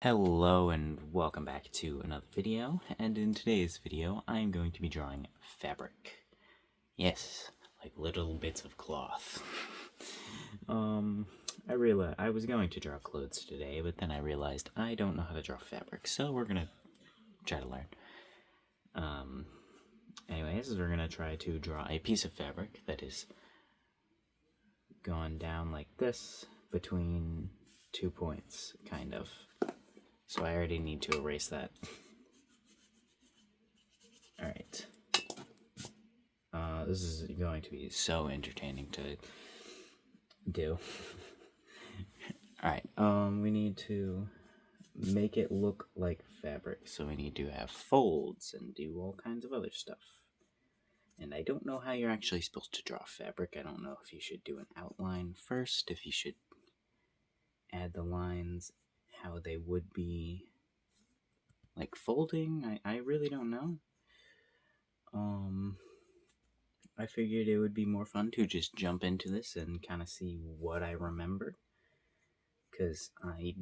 Hello and welcome back to another video, and in today's video I am going to be drawing fabric. Yes, like little bits of cloth. I realized I was going to draw clothes today, but then I realized I don't know how to draw fabric, so we're gonna try to learn. Anyways, we're gonna try to draw a piece of fabric that is gone down like this between 2 points, kind of. So I already need to erase that. Alright. This is going to be so entertaining to do. Alright, we need to make it look like fabric, so we need to have folds and do all kinds of other stuff. And I don't know how you're actually supposed to draw fabric. I don't know if you should do an outline first, if you should add the lines how they would be like folding. I really don't know. I figured it would be more fun to just jump into this and kind of see what I remembered. Because I,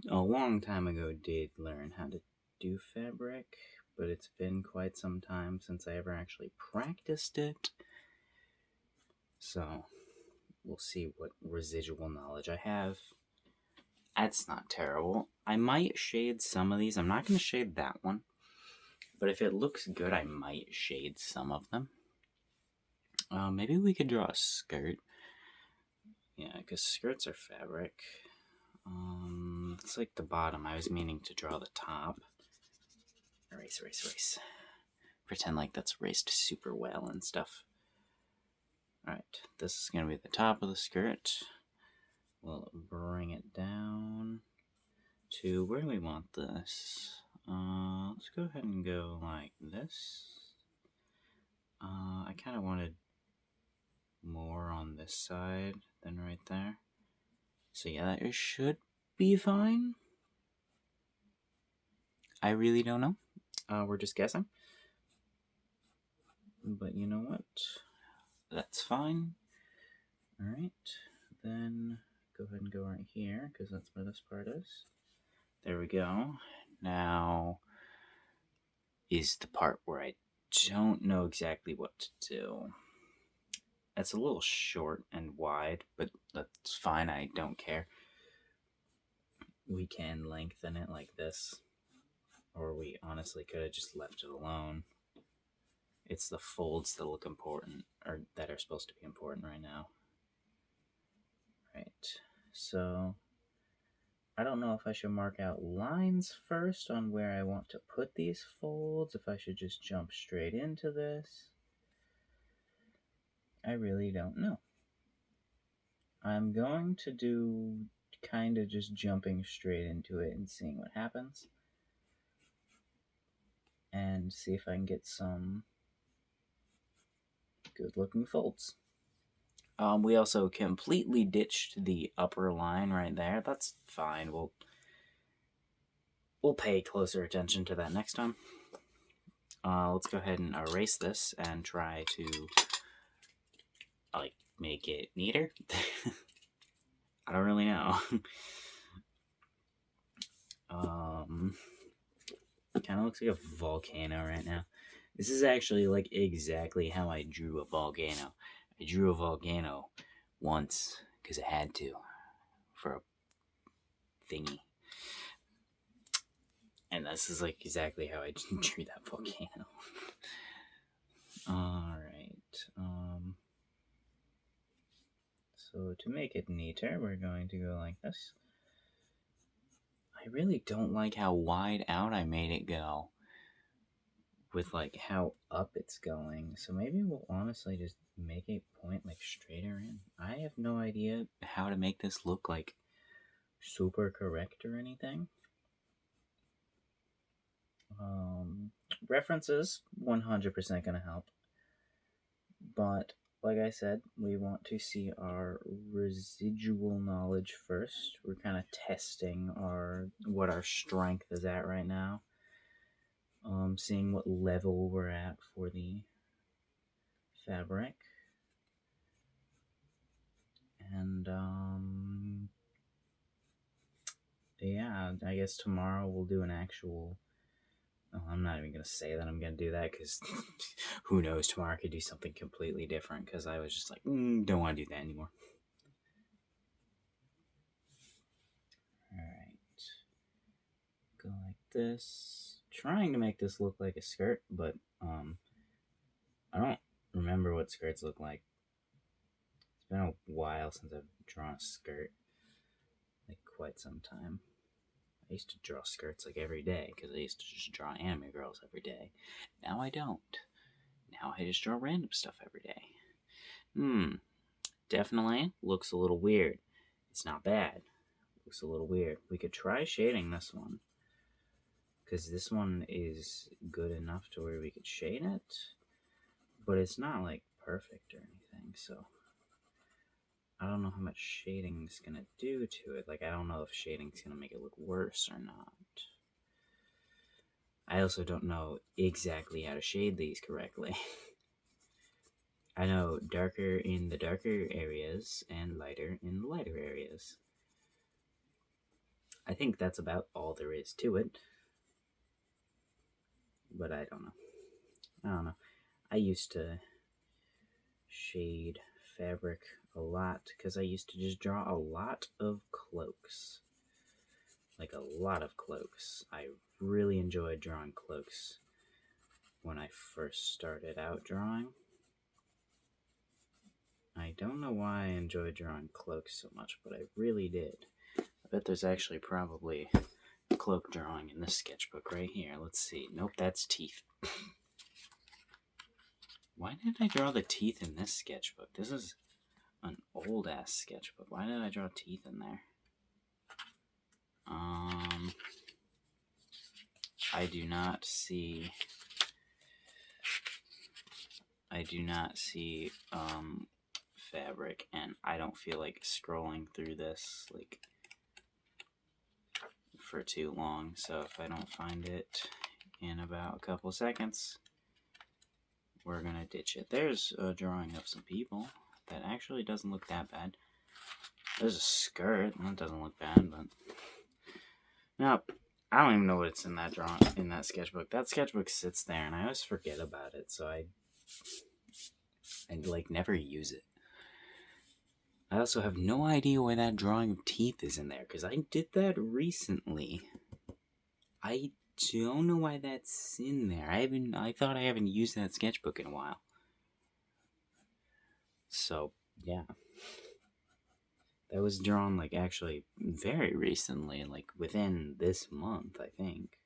a long time ago, did learn how to do fabric, but it's been quite some time since I ever actually practiced it. So, we'll see what residual knowledge I have. That's not terrible. I might shade some of these. I'm not going to shade that one. But if it looks good, I might shade some of them. Maybe we could draw a skirt. Yeah, because skirts are fabric. It's like the bottom. I was meaning to draw the top. Erase, erase, erase. Pretend like that's erased super well and stuff. Alright, this is going to be the top of the skirt. We'll bring it down to where do we want this? Let's go ahead and go like this. I kind of wanted more on this side than right there. So yeah, that should be fine. I really don't know. We're just guessing. But you know what? That's fine. Alright, then go ahead and go right here, because that's where this part is. There we go. Now is the part where I don't know exactly what to do. It's a little short and wide, but that's fine, I don't care. We can lengthen it like this, or we honestly could have just left it alone. It's the folds that look important, or that are supposed to be important right now. Right, so I don't know if I should mark out lines first on where I want to put these folds, if I should just jump straight into this. I really don't know. I'm going to do kind of just jumping straight into it and seeing what happens. And see if I can get some good looking folds. We also completely ditched the upper line right there. That's fine. We'll pay closer attention to that next time. Let's go ahead and erase this and try to like make it neater. I don't really know. Kind of looks like a volcano right now. This is actually like exactly how I drew a volcano. I drew a volcano once because I had to for a thingy. And this is like exactly how I drew that volcano. Alright. So to make it neater, we're going to go like this. I really don't like how wide out I made it go with like how up it's going. So maybe we'll honestly just make a point like straighter in. I have no idea how to make this look like super correct or anything. References 100% gonna help, but like I said, we want to see our residual knowledge first. We're kind of testing what our strength is at right now. Seeing what level we're at for the fabric. And yeah, I guess tomorrow we'll do an actual. Oh, I'm not even gonna say that I'm gonna do that because who knows? Tomorrow I could do something completely different because I was just like, don't want to do that anymore. Alright. Go like this. Trying to make this look like a skirt, but I don't remember what skirts look like. It's been a while since I've drawn a skirt. Like quite some time. I used to draw skirts like every day because I used to just draw anime girls every day. Now I don't. Now I just draw random stuff every day. Definitely looks a little weird. It's not bad. Looks a little weird. We could try shading this one. Because this one is good enough to where we could shade it. But it's not like perfect or anything, so I don't know how much shading is going to do to it. Like, I don't know if shading's going to make it look worse or not. I also don't know exactly how to shade these correctly. I know darker in the darker areas and lighter in the lighter areas. I think that's about all there is to it. But I don't know. I used to shade fabric a lot because I used to just draw a lot of cloaks. Like a lot of cloaks. I really enjoyed drawing cloaks when I first started out drawing. I don't know why I enjoyed drawing cloaks so much, but I really did. I bet there's actually probably a cloak drawing in this sketchbook right here. Let's see. Nope, that's teeth. Why did I draw the teeth in this sketchbook? This is an old-ass sketchbook. Why did I draw teeth in there? I do not see fabric, and I don't feel like scrolling through this like for too long, so if I don't find it in about a couple seconds, we're gonna ditch it. There's a drawing of some people that actually doesn't look that bad. There's a skirt, that doesn't look bad, but no, I don't even know what's in that drawing, in that sketchbook. That sketchbook sits there, and I always forget about it, so I like never use it. I also have no idea why that drawing of teeth is in there, because I did that recently. I don't know why that's in there. I thought I haven't used that sketchbook in a while. So, yeah. That was drawn, like, actually very recently, like, within this month, I think.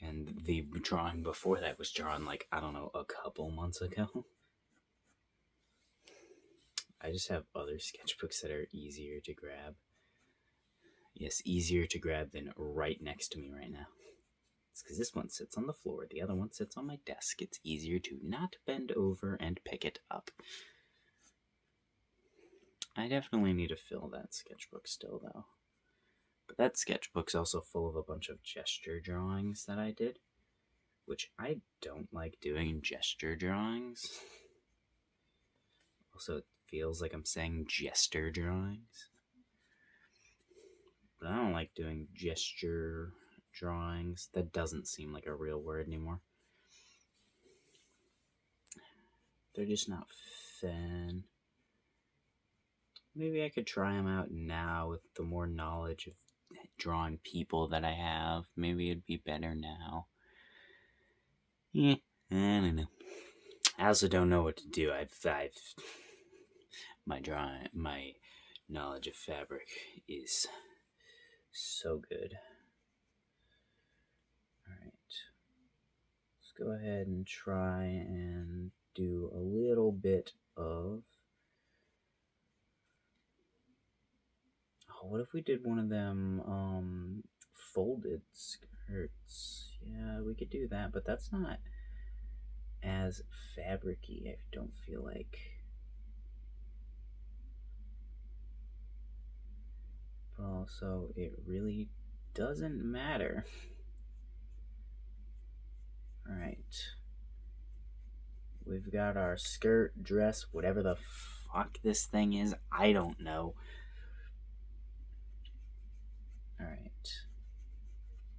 And the drawing before that was drawn, like, I don't know, a couple months ago. I just have other sketchbooks that are easier to grab. Yes, easier to grab than right next to me right now. It's because this one sits on the floor, the other one sits on my desk. It's easier to not bend over and pick it up. I definitely need to fill that sketchbook still, though. But that sketchbook's also full of a bunch of gesture drawings that I did, which I don't like doing gesture drawings. Also, it feels like I'm saying gesture drawings. But I don't like doing gesture drawings. That doesn't seem like a real word anymore. They're just not fun. Maybe I could try them out now with the more knowledge of drawing people that I have. Maybe it'd be better now. Yeah, I don't know. I also don't know what to do. My knowledge of fabric is so good. Alright. Let's go ahead and try and do a little bit of... Oh, what if we did one of them folded skirts? Yeah, we could do that, but that's not as fabric-y, I don't feel like. But also, it really doesn't matter. Alright. We've got our skirt, dress, whatever the fuck this thing is. I don't know.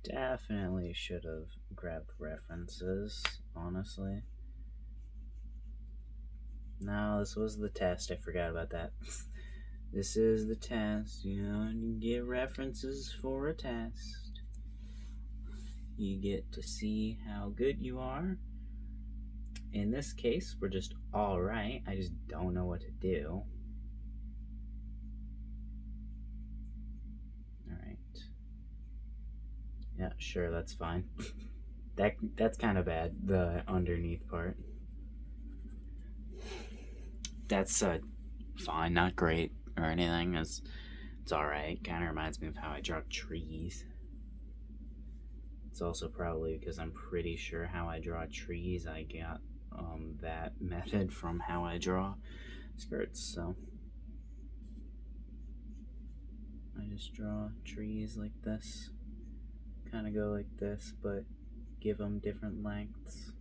Definitely should have grabbed references, honestly. No, this was the test. I forgot about that. This is the test. You get references for a test. You get to see how good you are. In this case, we're just alright. I just don't know what to do. Alright. Yeah, sure, that's fine. That's kind of bad, the underneath part. That's fine, not great or anything. It's alright. Kind of reminds me of how I draw trees. It's also probably because I'm pretty sure how I draw trees, I got that method from how I draw skirts, so I just draw trees like this. Kind of go like this, but give them different lengths.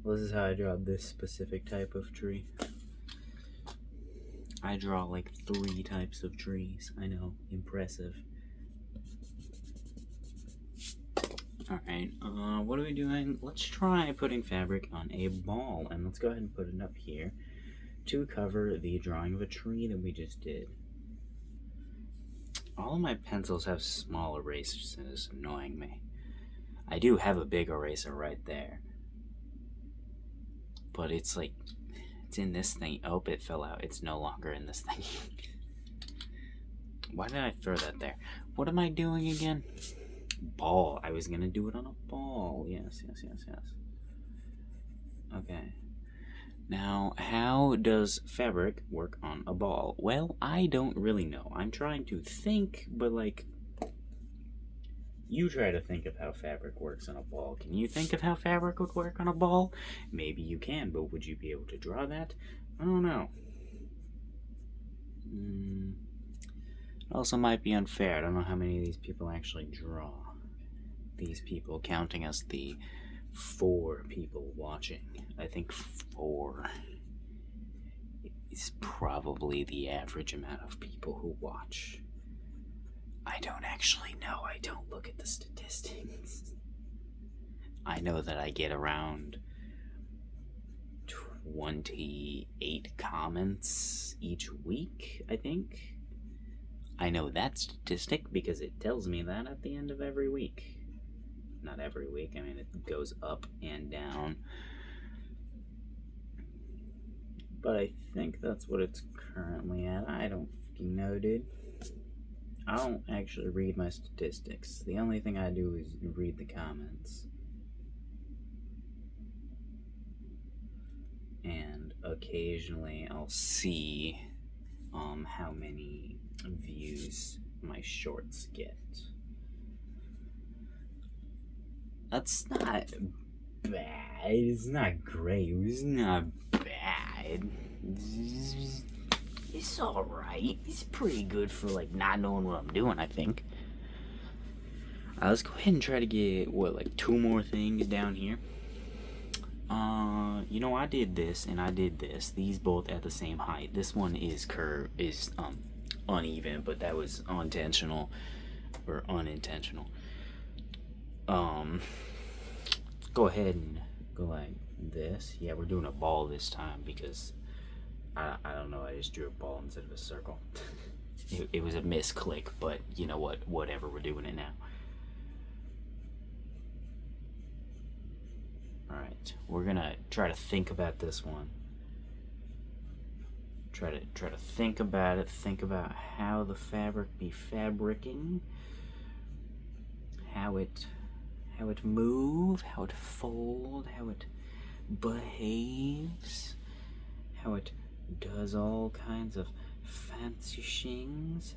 Well, this is how I draw this specific type of tree. I draw like 3 types of trees. I know, impressive. Alright, what are we doing? Let's try putting fabric on a ball, and let's go ahead and put it up here to cover the drawing of a tree that we just did. All of my pencils have small erasers, and it's annoying me. I do have a big eraser right there, but it's like, it's in this thing. Oh, it fell out. It's no longer in this thing. Why did I throw that there? What am I doing again? Ball. I was gonna do it on a ball. Yes. Okay. Now, how does fabric work on a ball? Well, I don't really know. I'm trying to think, but like, you try to think of how fabric works on a ball. Can you think of how fabric would work on a ball? Maybe you can, but would you be able to draw that? I don't know. It also might be unfair. I don't know how many of these people actually draw. These people, counting us the 4 people watching. I think 4 is probably the average amount of people who watch. I don't actually know. I don't look at the statistics. I know that I get around 28 comments each week, I think. I know that statistic because it tells me that at the end of every week. Not every week, I mean, it goes up and down. But I think that's what it's currently at. I don't fucking know, dude. I don't actually read my statistics. The only thing I do is read the comments. And occasionally I'll see how many views my shorts get. That's not bad. It's not great. It's not bad. It's alright. It's pretty good for like not knowing what I'm doing, I think. Let's go ahead and try to get, like 2 more things down here. You know, I did this and I did this. These both at the same height. This one is uneven, but that was unintentional or unintentional. Go ahead and go like this. Yeah, we're doing a ball this time because I don't know, I just drew a ball instead of a circle. It was a misclick, but you know what, whatever, we're doing it now. Alright, we're gonna try to think about this one. Try to think about it, think about how the fabric be fabricking, how it move, how it fold, how it behaves, how it does all kinds of fancy shings.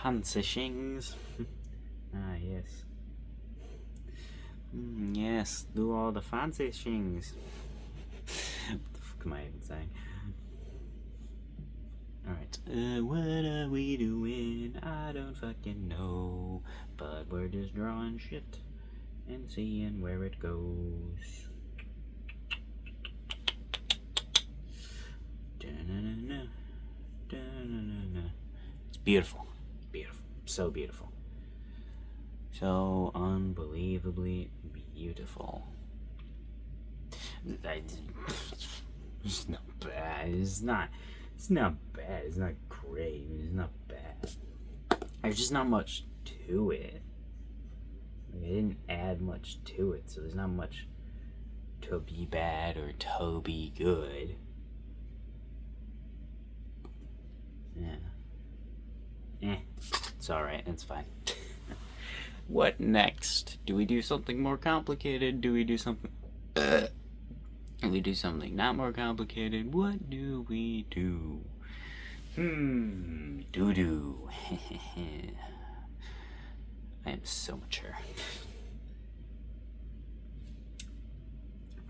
Fancy shings. Ah, yes. Yes, do all the fancy things. What the fuck am I even saying? Alright. What are we doing? I don't fucking know. But we're just drawing shit and seeing where it goes. Da-na-na-na. Da-na-na-na. It's beautiful. Beautiful. So beautiful. Alright, we're gonna try to think about this one. Try to think about how the fabric be fabricking, how it does all kinds of fancy shings. So unbelievably beautiful. It's not bad. It's not bad. It's not great. It's not bad. There's just not much to it. Like, I didn't add much to it, so there's not much to be bad or to be good. Yeah. It's alright. It's fine. What next? Do we do something more complicated? Do we do something... Do we do something not more complicated? What do we do? Doo-doo. I am so mature.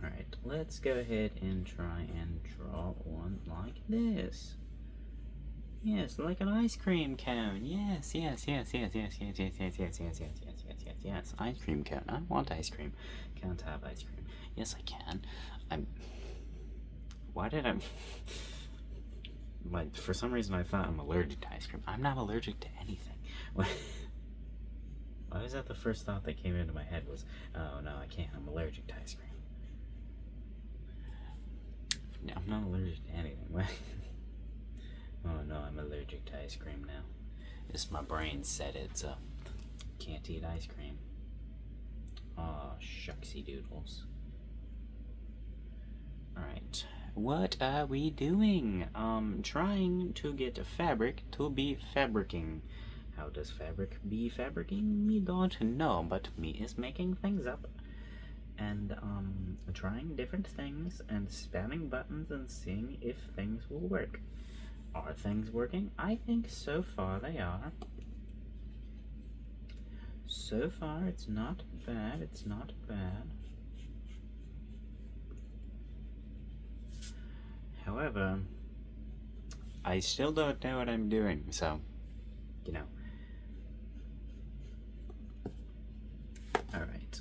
Alright, let's go ahead and try and draw one like this. Yes, like an ice cream cone. Yes. Ice cream cone. I want ice cream. Can't have ice cream. Yes, I can. For some reason I thought I'm allergic to ice cream. I'm not allergic to anything. Why was that the first thought that came into my head was, oh no, I can't. I'm allergic to ice cream. No, I'm not allergic to anything. Oh no, I'm allergic to ice cream now. Just my brain said it, so can't eat ice cream. Aw, shucksy doodles. Alright, what are we doing? Trying to get fabric to be fabricking. How does fabric be fabricking? Me don't know, but me is making things up. And, trying different things and spamming buttons and seeing if things will work. Are things working? I think so far they are. So far it's not bad, it's not bad. However, I still don't know what I'm doing, so, you know. Alright,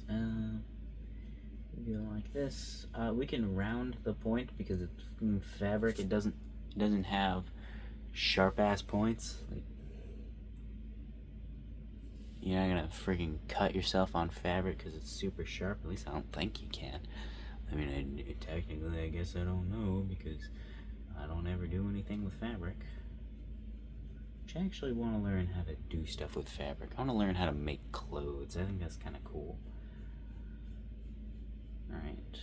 go like this. We can round the point because it's fabric. It doesn't have sharp ass points. Like, you're not gonna freaking cut yourself on fabric because it's super sharp. At least I don't think you can. I mean, technically, I guess I don't know because I don't ever do anything with fabric. Which I actually want to learn how to do stuff with fabric. I want to learn how to make clothes. I think that's kind of cool. Alright,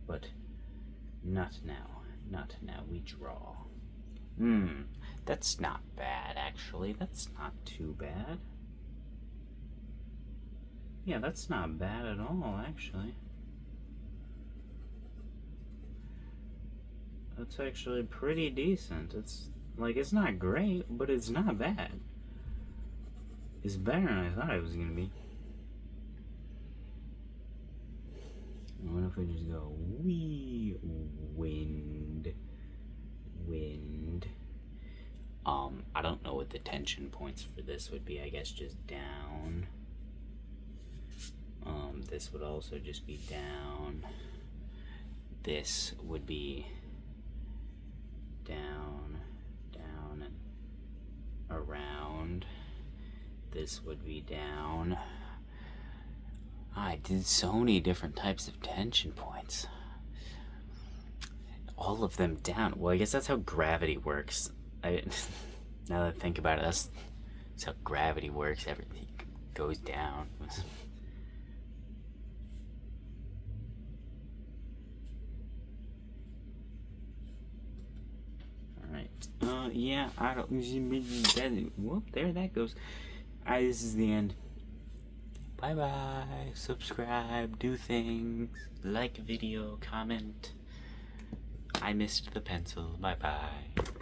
but not now. Not now. We draw. That's not bad, actually. That's not too bad. Yeah, that's not bad at all, actually. That's actually pretty decent. It's not great, but it's not bad. It's better than I thought it was gonna be. What if we just go wee wind? I don't know what the tension points for this would be. I guess just down. This would also just be down. This would be down, and around. This would be down. I did so many different types of tension points. All of them down. Well, I guess that's how gravity works. Now that I think about it, that's how gravity works. Everything goes down. Alright. Yeah, I don't... Whoop, there that goes. This is the end. Bye-bye. Subscribe, do things, like a video, comment. I missed the pencil. Bye-bye.